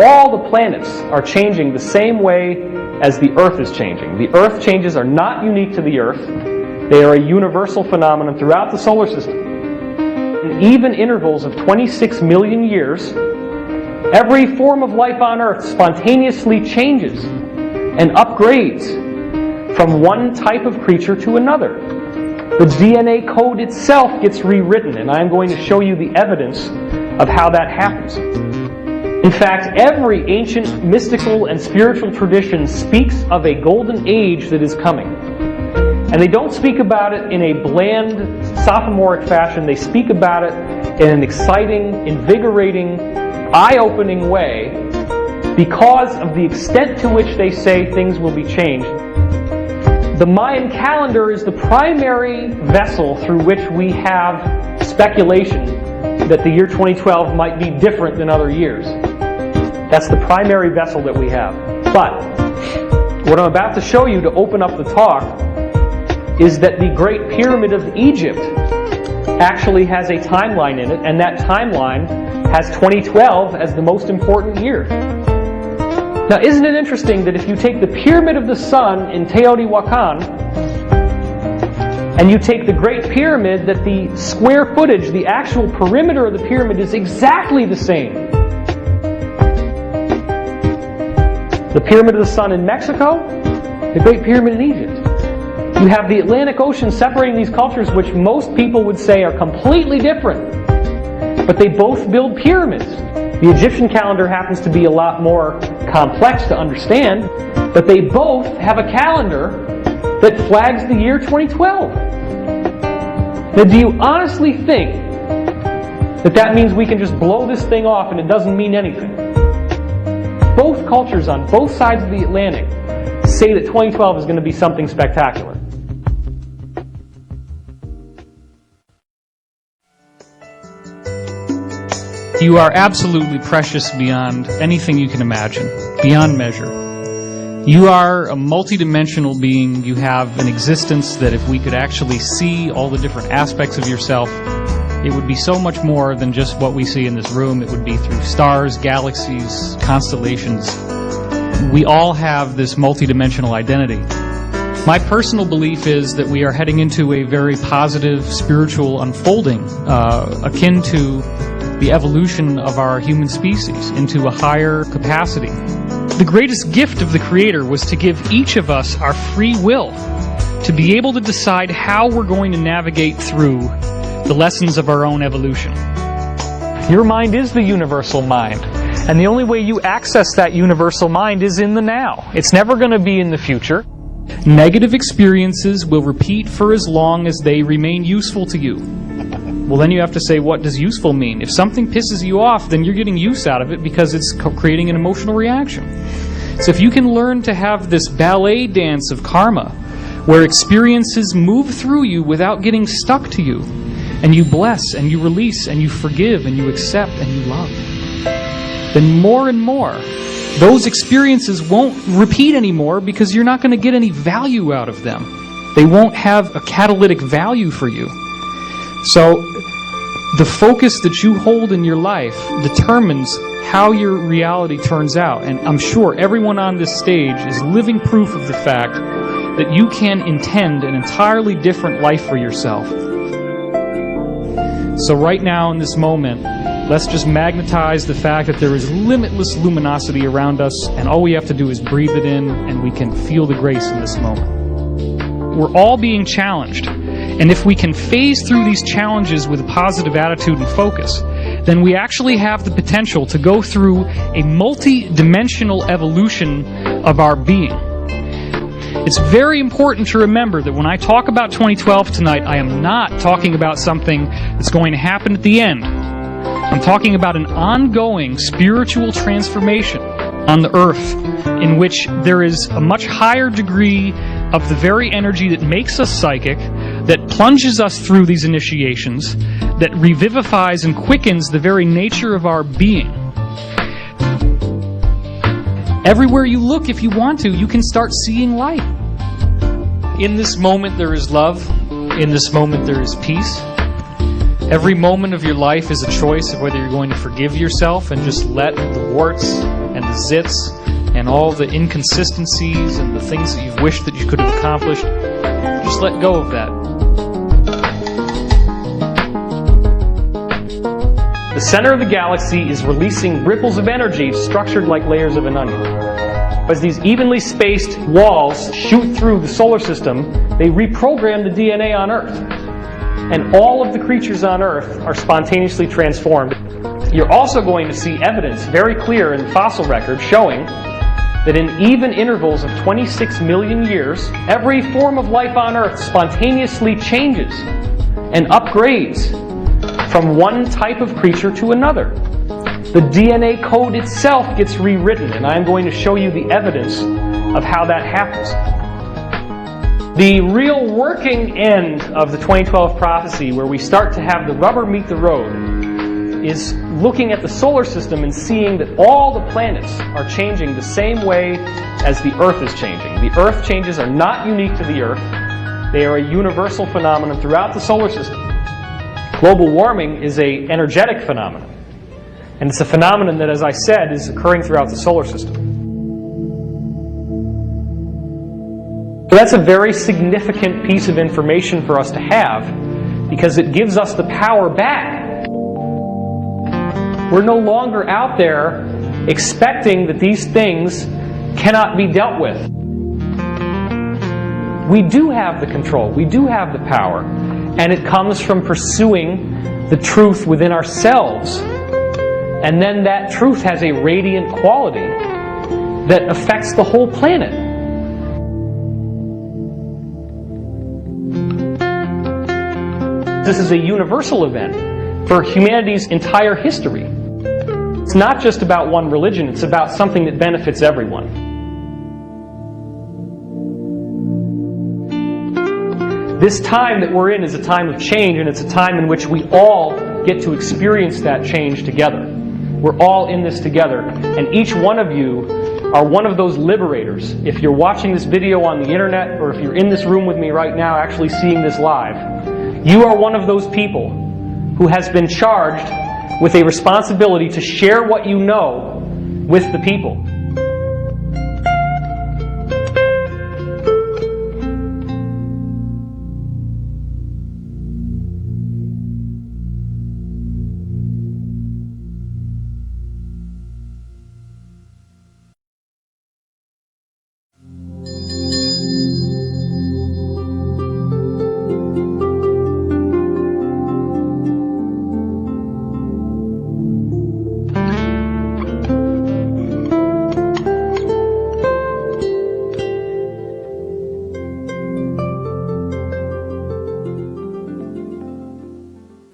all the planets are changing the same way as the Earth is changing. The Earth changes are not unique to the Earth. They are a universal phenomenon throughout the solar system. In even intervals of 26 million years, every form of life on Earth spontaneously changes and upgrades from one type of creature to another. The DNA code itself gets rewritten, and I'm going to show you the evidence of how that happens. In fact, every ancient mystical and spiritual tradition speaks of a golden age that is coming. And they don't speak about it in a bland, sophomoric fashion. They speak about it in an exciting, invigorating, eye-opening way because of the extent to which they say things will be changed. The Mayan calendar is the primary vessel through which we have speculation that the year 2012 might be different than other years. That's the primary vessel that we have. But what I'm about to show you to open up the talk is that the Great Pyramid of Egypt actually has a timeline in it, and that timeline has 2012 as the most important year. Now, isn't it interesting that if you take the Pyramid of the Sun in Teotihuacan and you take the Great Pyramid, that the square footage, the actual perimeter of the pyramid is exactly the same. The Pyramid of the Sun in Mexico, the Great Pyramid in Egypt. You have the Atlantic Ocean separating these cultures, which most people would say are completely different. But they both build pyramids. The Egyptian calendar happens to be a lot more complex to understand, but they both have a calendar that flags the year 2012. Now, do you honestly think that that means we can just blow this thing off and it doesn't mean anything? Both cultures on both sides of the Atlantic say that 2012 is going to be something spectacular. You are absolutely precious beyond anything you can imagine, beyond measure. You are a multidimensional being. You have an existence that if we could actually see all the different aspects of yourself, it would be so much more than just what we see in this room. It would be through stars, galaxies, constellations. We all have this multidimensional identity. My personal belief is that we are heading into a very positive spiritual unfolding, akin to the evolution of our human species into a higher capacity. The greatest gift of the Creator was to give each of us our free will to be able to decide how we're going to navigate through the lessons of our own evolution. Your mind is the universal mind, and the only way you access that universal mind is in the now. It's never going to be in the future. Negative experiences will repeat for as long as they remain useful to you. Well, then you have to say, what does useful mean? If something pisses you off, then you're getting use out of it because it's creating an emotional reaction. So if you can learn to have this ballet dance of karma, where experiences move through you without getting stuck to you, and you bless, and you release, and you forgive, and you accept, and you love, then more and more, those experiences won't repeat anymore because you're not going to get any value out of them. They won't have a catalytic value for you. So the focus that you hold in your life determines how your reality turns out. And I'm sure everyone on this stage is living proof of the fact that you can intend an entirely different life for yourself. So right now in this moment, let's just magnetize the fact that there is limitless luminosity around us, and all we have to do is breathe it in, and we can feel the grace in this moment. We're all being challenged. And if we can phase through these challenges with a positive attitude and focus, then we actually have the potential to go through a multi-dimensional evolution of our being. It's very important to remember that when I talk about 2012 tonight, I am not talking about something that's going to happen at the end. I'm talking about an ongoing spiritual transformation on the earth in which there is a much higher degree of the very energy that makes us psychic, that plunges us through these initiations, that revivifies and quickens the very nature of our being. Everywhere you look, if you want to, you can start seeing light. In this moment there is love. In this moment there is peace. Every moment of your life is a choice of whether you're going to forgive yourself and just let the warts and the zits and all the inconsistencies and the things that you've wished that you could have accomplished. Just let go of that. The center of the galaxy is releasing ripples of energy structured like layers of an onion. As these evenly spaced walls shoot through the solar system, they reprogram the DNA on Earth. And all of the creatures on Earth are spontaneously transformed. You're also going to see evidence very clear in the fossil record showing that in even intervals of 26 million years, every form of life on Earth spontaneously changes and upgrades from one type of creature to another. The DNA code itself gets rewritten, and I'm going to show you the evidence of how that happens. The real working end of the 2012 prophecy, where we start to have the rubber meet the road, is looking at the solar system and seeing that all the planets are changing the same way as the Earth is changing. The Earth changes are not unique to the Earth. They are a universal phenomenon throughout the solar system. Global warming is an energetic phenomenon. And it's a phenomenon that, as I said, is occurring throughout the solar system. So that's a very significant piece of information for us to have, because it gives us the power back. We're no longer out there expecting that these things cannot be dealt with. We do have the control, we do have the power, and it comes from pursuing the truth within ourselves. And then that truth has a radiant quality that affects the whole planet. This is a universal event for humanity's entire history. It's not just about one religion, it's about something that benefits everyone. This time that we're in is a time of change, and it's a time in which we all get to experience that change together. We're all in this together, and each one of you are one of those liberators. If you're watching this video on the internet, or if you're in this room with me right now actually seeing this live, you are one of those people who has been charged with a responsibility to share what you know with the people.